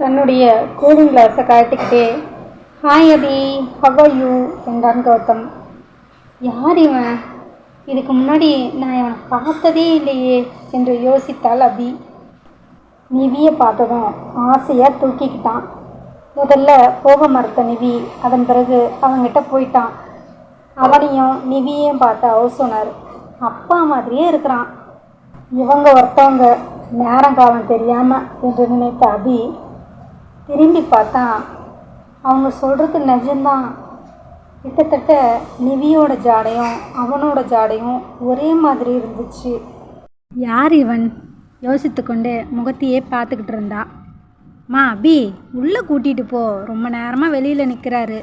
தன்னுடைய கூலிங் கிளாஸை கழட்டிக்கிட்டே hi Abhi, how are you என்றான் கௌதம். யார் இவன்? இதுக்கு முன்னாடி நான் இவனை பார்த்ததே இல்லையே என்று யோசித்தாள் அபி. நிவியை பார்த்ததும் ஆசையாக தூக்கிக்கிட்டான். முதல்ல போக மறுத்த நிவி அதன் பிறகு அவங்கிட்ட போயிட்டான். அவனையும் நிவியையும் பார்த்த ஹவுஸ் ஓனர் அப்பா மாதிரியே இருக்கிறான். இவங்க ஒருத்தவங்க நேரங்காலம் தெரியாமல் என்று நினைத்த அபி திரும்பி பார்த்தா அவங்க சொல்கிறது நிஜம்தான். கிட்டத்தட்ட நிவியோட ஜாடையும் அவனோட ஜாடையும் ஒரே மாதிரி இருந்துச்சு. யார் இவன் யோசித்து கொண்டு முகத்தையே பார்த்துக்கிட்டு இருந்தா. மா அபி, உள்ளே கூட்டிகிட்டு போ, ரொம்ப நேரமாக வெளியில் நிற்கிறாரு.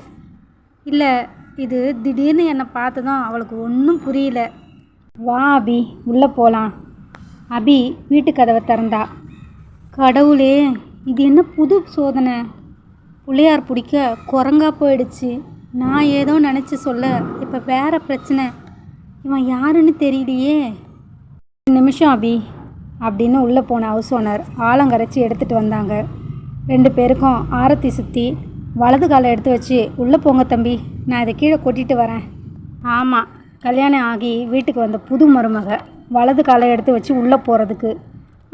இல்லை, இது திடீர்னு என்னை பார்த்ததும் அவளுக்கு ஒன்றும் புரியல. வா அபி, உள்ளே போகலாம். அபி வீட்டு கதவை திறந்தா. கடவுளே, இது என்ன புது சோதனை? பிள்ளையார் பிடிக்க குரங்கா போயிடுச்சு. நான் ஏதோ நினச்சி சொல்ல இப்போ வேறு பிரச்சனை. இவன் யாருன்னு தெரியலையே. நிமிஷம் அபி அப்படின்னு உள்ளே போன ஹவுஸ் ஓனர் ஆலங்கரைச்சி எடுத்துகிட்டு வந்தாங்க. 2 பேருக்கும் ஆரத்தி சுற்றி வலது காலை எடுத்து வச்சு உள்ளே போங்க தம்பி, நான் இதை கீழே கொட்டிட்டு வரேன். ஆமாம், கல்யாணம் ஆகி வீட்டுக்கு வந்த புது மருமக வலது காலை எடுத்து வச்சு உள்ளே போகிறதுக்கு.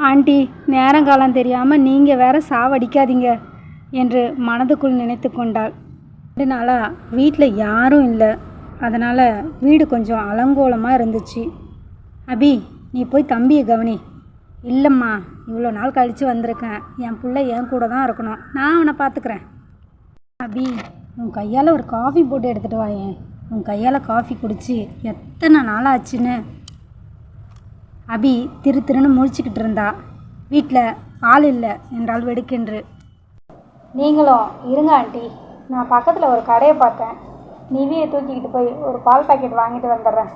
ஆண்டி, நேரங்காலம் தெரியாமல் நீங்கள் வேற சாவடிக்காதீங்க என்று மனதுக்குள் நினைத்து கொண்டாள். 2 நாளாக வீட்டில் யாரும் இல்லை. அதனால் வீடு கொஞ்சம் அலங்கோலமாக இருந்துச்சு. அபி, நீ போய் தம்பியை கவனி. இல்லைம்மா, இவ்வளோ நாள் கழித்து வந்திருக்கேன். என் பிள்ளை என் கூட தான் இருக்கணும். நான் அவனை பார்த்துக்கிறேன். அபி, உன் கையால் ஒரு காஃபி போட்டு எடுத்துகிட்டு வாயேன். உன் கையால் காஃபி குடித்து எத்தனை நாள் ஆச்சுன்னு. அபி திருன்னு முழிச்சிக்கிட்டு இருந்தா. வீட்டில் ஆள் இல்லை என்றால் வெடுக்கென்று. நீங்களும் இருங்க ஆண்டி, நான் பக்கத்தில் ஒரு கடையை பார்த்தேன். நிவியை தூக்கிக்கிட்டு போய் ஒரு பால் பாக்கெட் வாங்கிட்டு வந்துடுறேன்.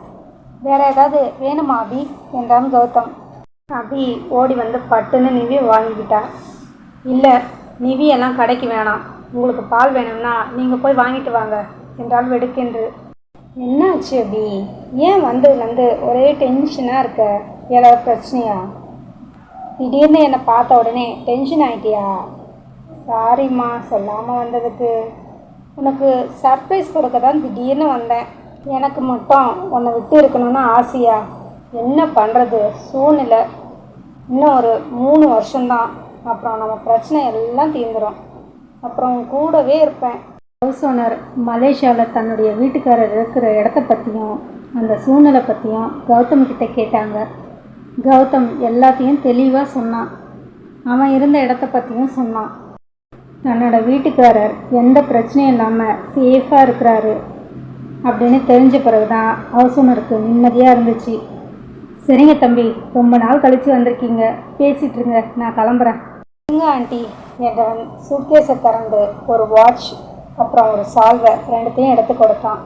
வேறு ஏதாவது வேணுமா அபி என்றான் கௌதம். அபி ஓடி வந்து பட்டுன்னு நிவியை வாங்கிக்கிட்டா. இல்லை, நிவியெல்லாம் கடைக்கு வேணாம். உங்களுக்கு பால் வேணும்னா நீங்கள் போய் வாங்கிட்டு வாங்க என்றால் வெடுக்கென்று. என்னாச்சு அபி? ஏன் வந்ததுலேருந்து ஒரே டென்ஷனாக இருக்க? ஏதாவது பிரச்சனையா? திடீர்னு என்னை பார்த்த உடனே டென்ஷன் ஆகிட்டியா? சாரிம்மா, சொல்லாமல் வந்ததுக்கு. உனக்கு சர்ப்ரைஸ் கொடுக்க தான் திடீர்னு வந்தேன். எனக்கு மட்டும் உன்னை விட்டு இருக்கணும்னு ஆசையா? என்ன பண்ணுறது, சூழ்நிலை. இன்னும் ஒரு 3 வருஷம்தான், அப்புறம் நம்ம பிரச்சனை எல்லாம் தீர்ந்துடும். அப்புறம் கூடவே இருப்பேன். ஹவுஸ் ஓனர் மலேசியாவில் தன்னுடைய வீட்டுக்காரர் இருக்கிற இடத்த பற்றியும் அந்த சூழ்நிலை பற்றியும் கௌதம் கிட்ட கேட்டாங்க. கௌதம் எல்லாத்தையும் தெளிவாக சொன்னான். அவன் இருந்த இடத்த பற்றியும் சொன்னான். தன்னோட வீட்டுக்காரர் எந்த பிரச்சனையும் இல்லாமல் சேஃபாக இருக்கிறாரு அப்படின்னு தெரிஞ்ச பிறகு தான் ஹவுஸ் ஓனருக்கு நிம்மதியாக இருந்துச்சு. சரிங்க தம்பி, ரொம்ப நாள் கழித்து வந்திருக்கீங்க, பேசிகிட்ருங்க, நான் கிளம்புறேன். எங்க ஆண்டி என்றவன் சூட்கேஸை திறந்து ஒரு வாட்ச் அப்புறம் ஒரு சால்வை 2த்தையும் எடுத்து கொடுத்தான்.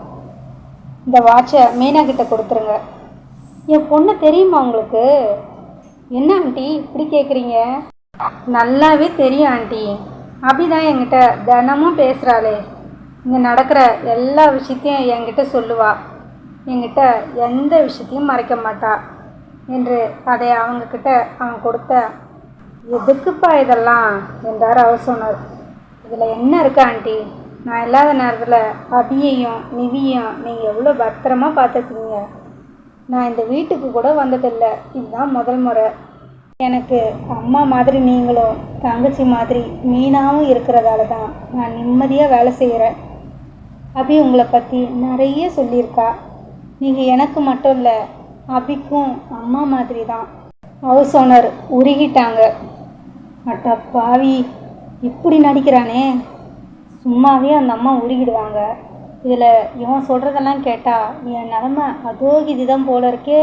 இந்த வாட்சை மீனா கிட்ட கொடுத்துருங்க. என் பொண்ணு தெரியுமா உங்களுக்கு? என்ன ஆண்டி இப்படி கேட்குறீங்க? நல்லாவே தெரியும் ஆண்டி. அபிதான் என்கிட்ட தினமும் பேசுகிறாளே. இங்கே நடக்கிற எல்லா விஷயத்தையும் என்கிட்ட சொல்லுவா. என்கிட்ட எந்த விஷயத்தையும் மறைக்க மாட்டா என்று அதை அவங்கக்கிட்ட அவன் கொடுத்த. எதுக்குப்பா இதெல்லாம் என்றார் ஹவுஸ் ஓனர். இதில் என்ன இருக்கு ஆண்டி? நான் இல்லாத நேரத்தில் அபியையும் நிவியையும் நீங்கள் எவ்வளோ பத்திரமா பார்த்துக்குவீங்க. நான் இந்த வீட்டுக்கு கூட வந்ததில்லை, இதுதான் முதல் முறை. எனக்கு அம்மா மாதிரி நீங்களும் தங்கச்சி மாதிரி மீனாவும் இருக்கிறதால தான் நான் நிம்மதியாக வேலை செய்கிறேன். அபி உங்களை பற்றி நிறைய சொல்லியிருக்கா. நீங்கள் எனக்கு மட்டும் இல்லை, அபிக்கும் அம்மா மாதிரி தான். ஹவுஸ் ஓனர் உருகிட்டாங்க. அட்டா பாவி, இப்படி நடிக்கிறானே. சும்மாவே அந்த அம்மா உருகிடுவாங்க. இதில் இவன் சொல்கிறதெல்லாம் கேட்டால் என் நிலமை அதோகிதி தான் போல இருக்கே.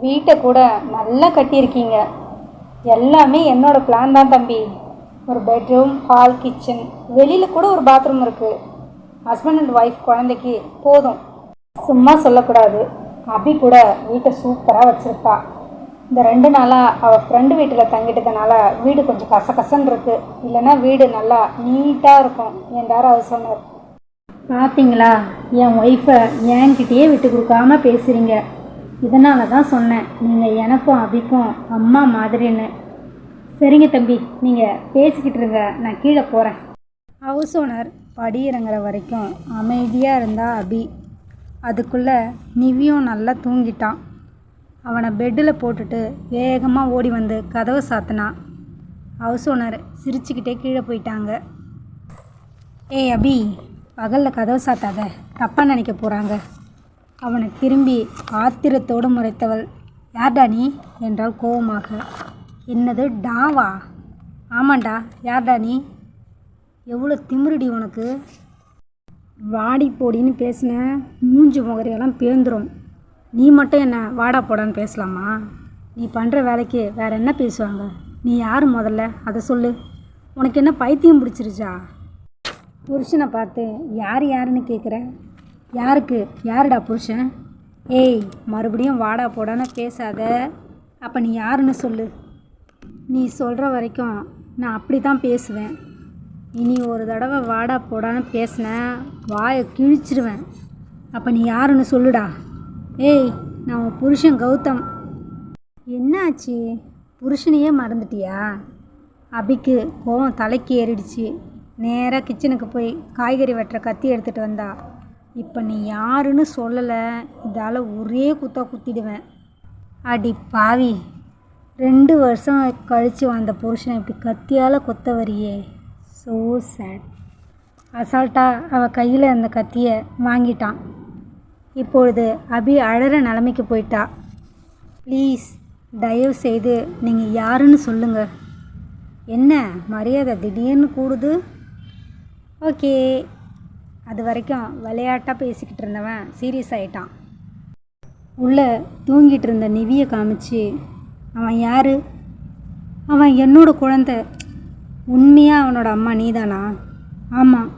வீட்டை கூட நல்லா கட்டியிருக்கீங்க. எல்லாமே என்னோடய பிளான் தான் தம்பி. ஒரு பெட்ரூம், ஹால், கிச்சன், வெளியில் கூட ஒரு பாத்ரூம் இருக்குது. ஹஸ்பண்ட் அண்ட் ஒய்ஃப் குழந்தைக்கு போதும். சும்மா சொல்லக்கூடாது. அபி கூட வீட்டை சூப்பராக வச்சுருப்பா. இந்த 2 நாளாக அவள் ஃப்ரெண்டு வீட்டில் தங்கிட்டதுனால வீடு கொஞ்சம் கசகசன்னு இருக்குது. இல்லைன்னா வீடு நல்லா நீட்டாக இருக்கும் என்றார் அவர் சொன்னார். பார்த்தீங்களா, என் ஒய்ஃபை என்கிட்டயே விட்டு கொடுக்காம பேசுகிறீங்க. இதனால தான் சொன்னேன், நீங்கள் எனக்கும் அபிக்கும் அம்மா மாதிரின்னு. சரிங்க தம்பி, நீங்கள் பேசிக்கிட்டு இருங்க, நான் கீழே போகிறேன். ஹவுஸ் ஓனர் படி இறங்குற வரைக்கும் அமைதியாக இருந்தா அபி. அதுக்குள்ளே நிவியும் நல்லா தூங்கிட்டான். அவனை பெட்டில் போட்டுட்டு வேகமாக ஓடி வந்து கதவை சாத்தினான். ஹவுஸ் ஓனர் சிரிச்சுக்கிட்டே கீழே போயிட்டாங்க. ஏய் அபி, பகலில் கதவை சாத்தாத, தப்பாக நினைக்க போகிறாங்க. அவனை திரும்பி ஆத்திரத்தோடு முறைத்தவள், யார்டா நீ என்றால் கோபமாக. என்னது டாவா? ஆமாண்டா, யார்டா நீ? எவ்வளோ திமிருடி உனக்கு? வாடி போடின்னு பேசின மூஞ்சி முகரையெல்லாம் பேந்துடும். நீ மட்டும் என்ன வாடா போடான்னு பேசலாமா? நீ பண்ணுற வேலைக்கு வேறு என்ன பேசுவாங்க? நீ யார் முதல்ல அதை சொல்லு. உனக்கு என்ன பைத்தியம் பிடிச்சிருச்சா? புருஷனை பார்த்து யார் யாருன்னு கேட்குற? யாருக்கு யாருடா புருஷன்? ஏய், மறுபடியும் வாடா போடான்னு பேசாத. அப்போ நீ யாருன்னு சொல்லு. நீ சொல்கிற வரைக்கும் நான் அப்படி தான் பேசுவேன். இனி ஒரு தடவை வாடா போடான்னு பேசினேன், வாயை கிழிச்சிருவேன். அப்போ நீ யாருன்னு சொல்லுடா. ஏய், நான் உன் புருஷன் கௌதம். என்னாச்சு, புருஷனையே மறந்துட்டியா? அபிக்கு கோவம் தலைக்கு ஏறிடுச்சு. நேராக கிச்சனுக்கு போய் காய்கறி வெட்டுற கத்தி எடுத்துகிட்டு வந்தா. இப்போ நீ யாருன்னு சொல்லலை, இதால் ஒரே குத்தா குத்திடுவேன். அடி பாவி, 2 வருஷம் கழித்து வந்த புருஷனை இப்படி கத்தியால் கொத்த வரியே. So sad. அசால்ட்டாக அவள் கையில் அந்த கத்தியை வாங்கிட்டான். இப்பொழுது அபி அழற நிலைமைக்கு போயிட்டா. ப்ளீஸ், தயவு செய்து நீங்கள் யாருன்னு சொல்லுங்கள். என்ன மரியாதை திடீர்னு கூடுது? ஓகே. அது வரைக்கும் விளையாட்டாக பேசிக்கிட்டு இருந்தவன் சீரியஸ் ஆகிட்டான். உள்ளே தூங்கிட்டு இருந்த நிவியை காமிச்சு, அவன் யார்? அவன் என்னோட குழந்தை. உண்மையாக அவனோட அம்மா நீதானா? ஆமாம்.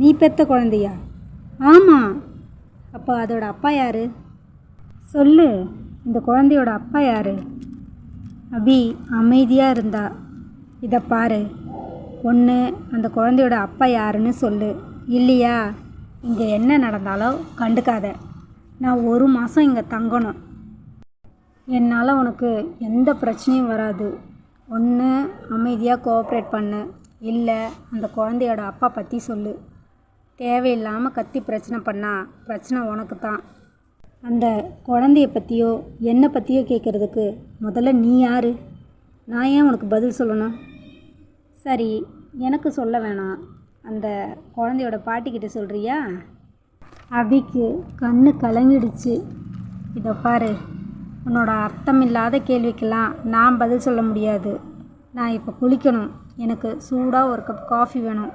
நீ பெற்ற குழந்தையா? ஆமாம். அப்போ அதோட அப்பா யார்? சொல்லு, இந்த குழந்தையோட அப்பா யார்? அபி அமைதியாக இருந்தா. இதை பாரு, ஒன்று அந்த குழந்தையோட அப்பா யாருன்னு சொல்லு, இல்லையா இங்கே என்ன நடந்தாலும் கண்டுக்காத. நான் 1 மாதம் இங்கே தங்கணும். என்னால் உனக்கு எந்த பிரச்சனையும் வராது. ஒன்று அமைதியாக கோஆப்ரேட் பண்ணு, இல்லை அந்த குழந்தையோட அப்பா பற்றி சொல்லு. தேவையில்லாமல் கத்தி பிரச்சனை பண்ணால் பிரச்சனை உனக்கு தான். அந்த குழந்தைய பற்றியோ என்னை பற்றியோ கேட்குறதுக்கு முதல்ல நீ யார்? நான் ஏன் உனக்கு பதில் சொல்லணும்? சரி, எனக்கு சொல்ல வேணாம், அந்த குழந்தையோட பாட்டிக்கிட்ட சொல்கிறியா? அபிக்கு கண்ணு கலங்கிடுச்சு. இதை பாரு, உன்னோட அர்த்தமில்லாத கேள்விக்கெல்லாம் நான் பதில் சொல்ல முடியாது. நான் இப்போ குளிக்கணும். எனக்கு சூடாக ஒரு கப் காஃபி வேணும்.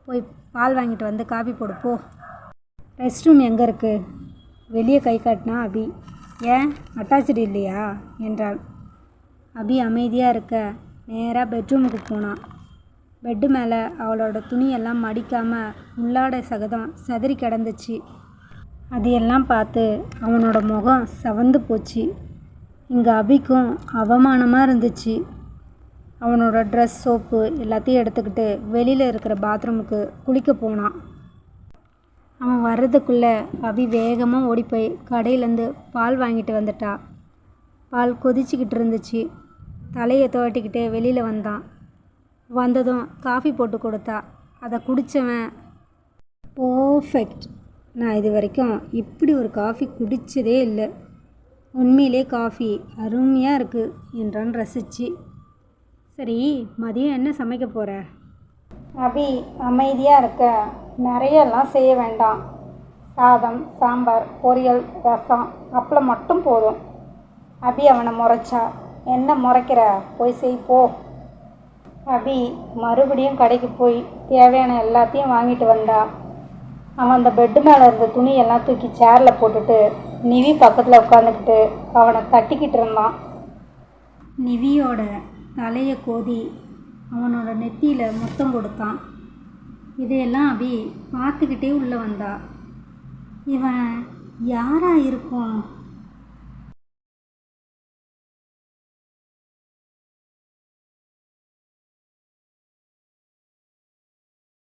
போய் பால் வாங்கிட்டு வந்து காஃபி போடு போ. ரெஸ்ட் ரூம் எங்கே இருக்குது? வெளியே கை காட்டினா அபி. ஏன் அட்டாச்சு இல்லையா என்றாள். அபி அமைதியாக இருக்க நேராக பெட்ரூமுக்கு போனான். பெட்டு மேலே அவளோட துணியெல்லாம் மடிக்காமல் உள்ளாடை சகதம் சதறி கிடந்துச்சு. அதையெல்லாம் பார்த்து அவனோட முகம் செவந்து போச்சு. இங்கே அபிக்கும் அவமானமாக இருந்துச்சு. அவனோட ட்ரெஸ், சோப்பு எல்லாத்தையும் எடுத்துக்கிட்டு வெளியில் இருக்கிற பாத்ரூமுக்கு குளிக்க போனான். அவன் வர்றதுக்குள்ளே அபி வேகமாக ஓடி போய் கடையிலேருந்து பால் வாங்கிட்டு வந்துட்டா. பால் கொதிச்சிக்கிட்டு இருந்துச்சு. தலையை துவட்டிக்கிட்டு வெளியில் வந்தான். வந்ததும் காஃபி போட்டு கொடுத்தா. அதை குடித்தவன், பர்ஃபெக்ட், நான் இது வரைக்கும் இப்படி ஒரு காஃபி குடித்ததே இல்லை, உண்மையிலே காஃபி அருமையாக இருக்குது என்றான் ரசித்து. சரி, மதியம் என்ன சமைக்க போகிற? அபி அமைதியாக இருக்க. நிறையெல்லாம் செய்ய வேண்டாம். சாதம், சாம்பார், பொரியல், ரசம், அப்பளம் மட்டும் போதும். அபி அவனை முறைச்சா. என்ன முறைக்கிற? போய் செய் போ. அபி மறுபடியும் கடைக்கு போய் தேவையான எல்லாத்தையும் வாங்கிட்டு வந்தா. அவன் அந்த பெட்டு மேலே இருந்த துணியெல்லாம் தூக்கி சேரில் போட்டுட்டு நிவி பக்கத்தில் உட்காந்துக்கிட்டு அவனை தட்டிக்கிட்டு இருந்தான். நிவியோட தலையை கோதி அவனோட நெத்தியில் முத்தம் கொடுத்தான். இதையெல்லாம் அபி பார்த்துக்கிட்டே உள்ளே வந்தா. இவன் யாராக இருக்கும்?